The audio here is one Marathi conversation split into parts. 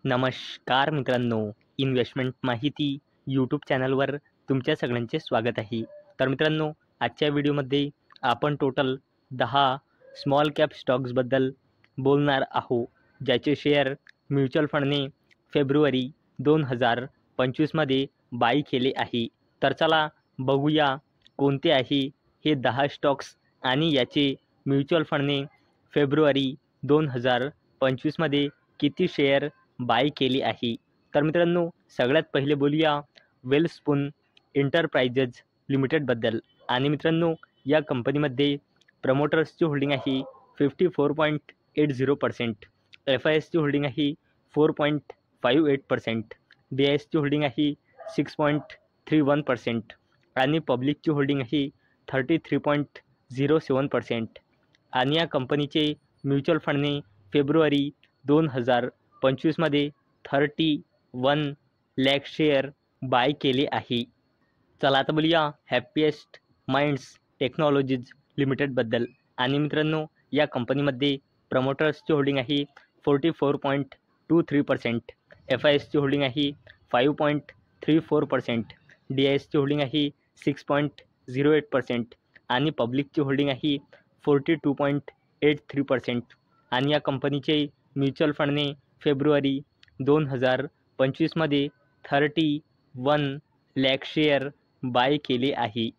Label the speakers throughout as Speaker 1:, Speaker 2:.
Speaker 1: नमस्कार मित्रांनो, इन्व्हेस्टमेंट माहिती यूट्यूब चॅनलवर तुमच्या सगळ्यांचे स्वागत आहे. तर मित्रांनो, आजच्या व्हिडिओमध्ये आपण टोटल 10 स्मॉल कॅप स्टॉक्सबद्दल बोलणार आहोत, ज्याचे शेअर म्युच्युअल फंडने फेब्रुवारी 2025मध्ये बाय केले आहे. तर चला बघूया कोणते आहे हे 10 स्टॉक्स आणि याचे म्युच्युअल फंडने फेब्रुवारी 2025मध्ये किती शेअर बाय केली आहे. तर मित्रांनो, सगळ्यात पहिले बोलूया वेलस्पून एंटरप्राइजेस लिमिटेडबद्दल. आणि मित्रांनो, या कंपनीमध्ये प्रमोटर्सची होल्डिंग आहे 54.80%, FISची होल्डिंग आहे 4.58%, DISची होल्डिंग आहे 6.31% आणि पब्लिकची होल्डिंग आहे 33.07%. आणि या कंपनीचे म्युच्युअल फंडने फेब्रुवारी 2025मध्ये 31 लाख शेअर बाय केले आहे. चला आता बोलूया हॅपीएस्ट माइंड्स टेक्नॉलॉजीज लिमिटेडबद्दल. आणि मित्रांनो, या कंपनीमध्ये प्रमोटर्सची होल्डिंग आहे 44.23%, FISची होल्डिंग आहे 5.34%, DISची होल्डिंग आहे 6.08% आणि पब्लिकची होल्डिंग आहे 42.83%. आणि या कंपनीचे म्युच्युअल फंडने फेब्रुवारी 2025मध्ये 31 लाख शेअर बाय केले आहे.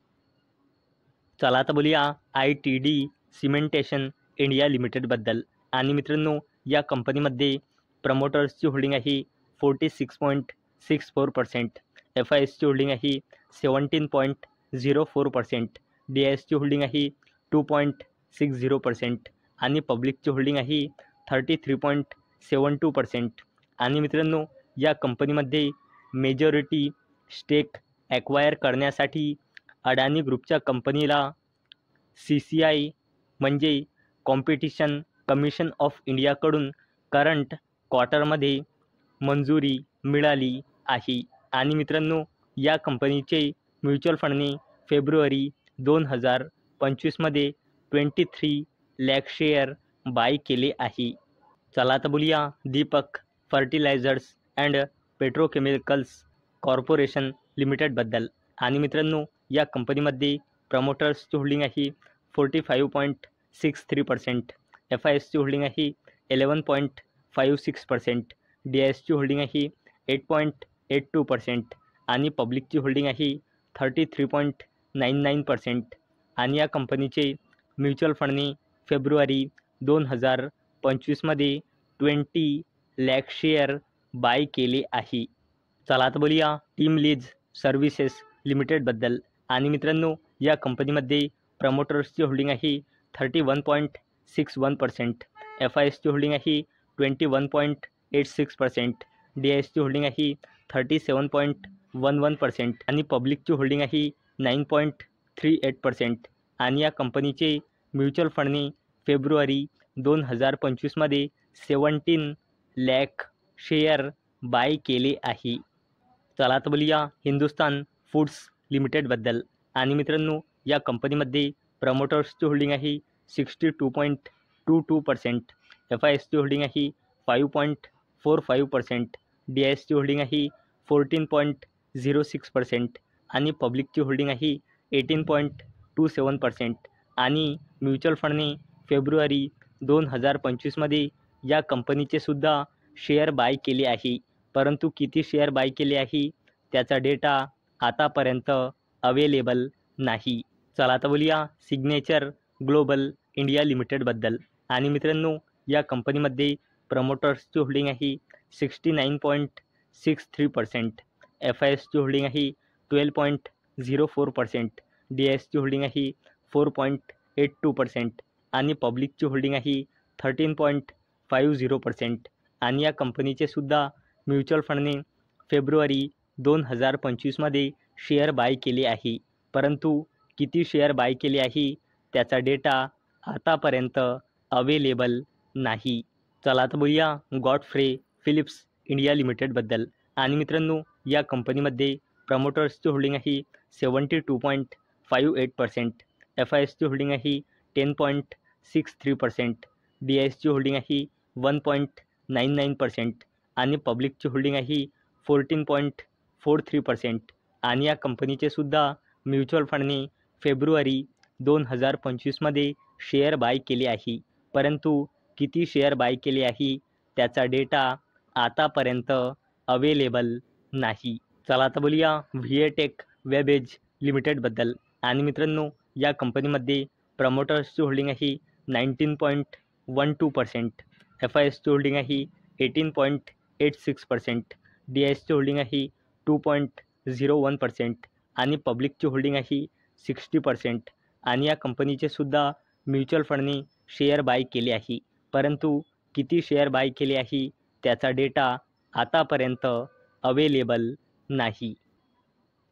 Speaker 1: चला आता बोलूया ITD सिमेंटेशन इंडिया लिमिटेडबद्दल. आणि मित्रांनो, या कंपनीमध्ये प्रमोटर्सची होल्डिंग आहे 46.64%, FISची होल्डिंग आहे 17.04%, DISची होल्डिंग आहे 2.60% आणि पब्लिकची होल्डिंग आहे 33.72%. आणि मित्रांनो, या कंपनीमध्ये मेजॉरिटी स्टेक ॲक्वायर करण्यासाठी अडानी ग्रुपच्या कंपनीला CCI म्हणजे कॉम्पिटिशन कमिशन ऑफ इंडियाकडून करंट क्वार्टरमध्ये मंजुरी मिळाली आहे. आणि मित्रांनो, या कंपनीचे म्युच्युअल फंडने फेब्रुवारी 2025मध्ये 23 लाख शेअर बाय केले आहे. चला आता बोलूया Deepak fertilisers and petrochemicals corporation लिमिटेडबद्दल. आणि मित्रांनो, या कंपनीमध्ये प्रमोटर्सची होल्डिंग आहे 45.63%, FISची होल्डिंग आहे 11.56%, DISची होल्डिंग आहे 8.82% आणि पब्लिकची होल्डिंग आहे 33.99%. आणि या कंपनीचे म्युच्युअल फंडने फेब्रुवारी 2025मध्ये 20 लाख शेअर बाय केले आहे. चला आता बोलूया टीम लीज सर्व्हिसेस लिमिटेडबद्दल. आणि मित्रांनो, या कंपनीमध्ये प्रमोटर्सची होल्डिंग आहे 31.61%, FISची होल्डिंग आहे 21.86%, DISची होल्डिंग आहे 37.11% आणि पब्लिकची होल्डिंग आहे 9.38%. आणि या कंपनीचे म्युच्युअल फंडने फेब्रुवारी 2025मध्ये 17 लाख शेअर बाय केले आहे. चला आता बोलूया हिंदुस्तान फूड्स लिमिटेडबद्दल. आणि मित्रांनो, या कंपनीमध्ये प्रमोटर्सची होल्डिंग आहे 62.22%, FISची होल्डिंग आहे 5.45%, DISची होल्डिंग आहे 14.06% आणि पब्लिकची होल्डिंग आहे 18.27%. आणि म्युच्युअल फंडने फेब्रुवारी 2025मध्ये या कंपनीचे सुद्धा शेअर बाय केले आहे. परंतु किती शेअर बाय केले आहे त्याचा डेटा आतापर्यंत अवेलेबल नाही. चला आता बोलूया सिग्नेचर ग्लोबल इंडिया लिमिटेडबद्दल. आणि मित्रांनो, या कंपनीमध्ये प्रमोटर्सची होल्डिंग आहे 69.63%, FISची होल्डिंग आहे 12.04%, DISची होल्डिंग आहे 4.82% आणि पब्लिकची होल्डिंग आहे 13.50%. आणि या कंपनीचे सुद्धा म्युच्युअल फंडने फेब्रुवारी 2025मध्ये शेअर बाय केले आहे. परंतु किती शेअर बाय केले आहे त्याचा डेटा आतापर्यंत अवेलेबल नाही. चला आता बोलूया गॉडफ्रे फिलिप्स इंडिया लिमिटेडबद्दल. आणि मित्रांनो, या कंपनीमध्ये प्रमोटर्सची होल्डिंग आहे 72.58%, FISची होल्डिंग आहे 10.63%, DISची होल्डिंग आहे 1.99% आणि पब्लिकची होल्डिंग आहे 14.43%. आणि या कंपनीचे सुद्धा म्युच्युअल फंडने फेब्रुवारी 2025मध्ये शेअर बाय केले आहे, परंतु किती शेअर बाय केले आहे त्याचा डेटा आतापर्यंत अवेलेबल नाही. चला आता बोलूया व्हीएटेक वेबएज लिमिटेडबद्दल. आणि मित्रांनो, या कंपनीमध्ये प्रमोटर्सची होल्डिंग आहे 19.12%, FISची होल्डिंग आहे 18.86%, DISची होल्डिंग आहे 2.01% आणि पब्लिकची होल्डिंग आहे 60%. आणि या कंपनीचे सुद्धा म्युच्युअल फंडने शेअर बाय केले आहे, परंतु किती शेअर बाय केले आहे त्याचा डेटा आतापर्यंत अवेलेबल नाही.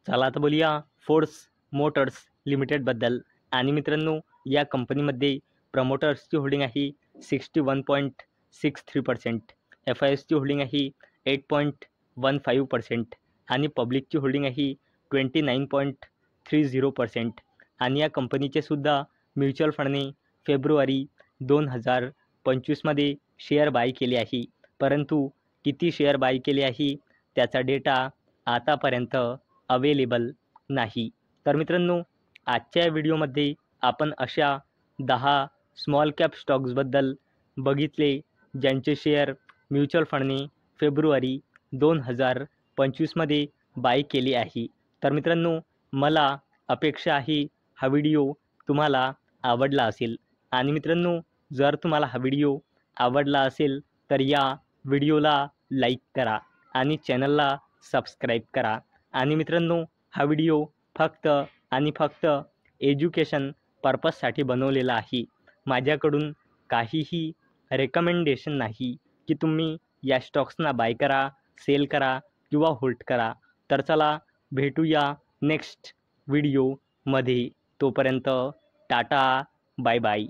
Speaker 1: चला आता बोलूया फोर्स मोटर्स लिमिटेडबद्दल. आणि मित्रांनो, या कंपनीमध्ये प्रमोटर्सची होल्डिंग आहे 61.63%, FISची होल्डिंग आहे 8.15% आणि पब्लिकची होल्डिंग आहे 29.30%. आणि या कंपनीचे सुद्धा म्युच्युअल फंडने फेब्रुवारी 2025मध्ये शेअर बाय केले आहे, परंतु किती शेअर बाय केले आहे त्याचा डेटा आतापर्यंत अवेलेबल नाही. तर मित्रांनो, आजच्या व्हिडिओमध्ये आपण अशा 10 स्मॉल कॅप स्टॉक्सबद्दल बघितले ज्यांचे शेअर म्युच्युअल फंडने फेब्रुवारी 2025मध्ये बाय केले आहे. तर मित्रांनो, मला अपेक्षा आहे हा व्हिडिओ तुम्हाला आवडला असेल. आणि मित्रांनो, जर तुम्हाला हा व्हिडिओ आवडला असेल तर या व्हिडिओला लाईक करा आणि चॅनलला सबस्क्राईब करा. आणि मित्रांनो, हा व्हिडिओ फक्त आणि फक्त एज्युकेशन पर्पजसाठी बनवलेला आहे. माझ्याकडून काहीही रेकमेंडेशन नाही की तुम्ही या स्टॉक्सना बाय करा, सेल करा किंवा होल्ड करा. तर चला भेटूया नेक्स्ट व्हिडिओमध्ये. तोपर्यंत टाटा, बाय बाय.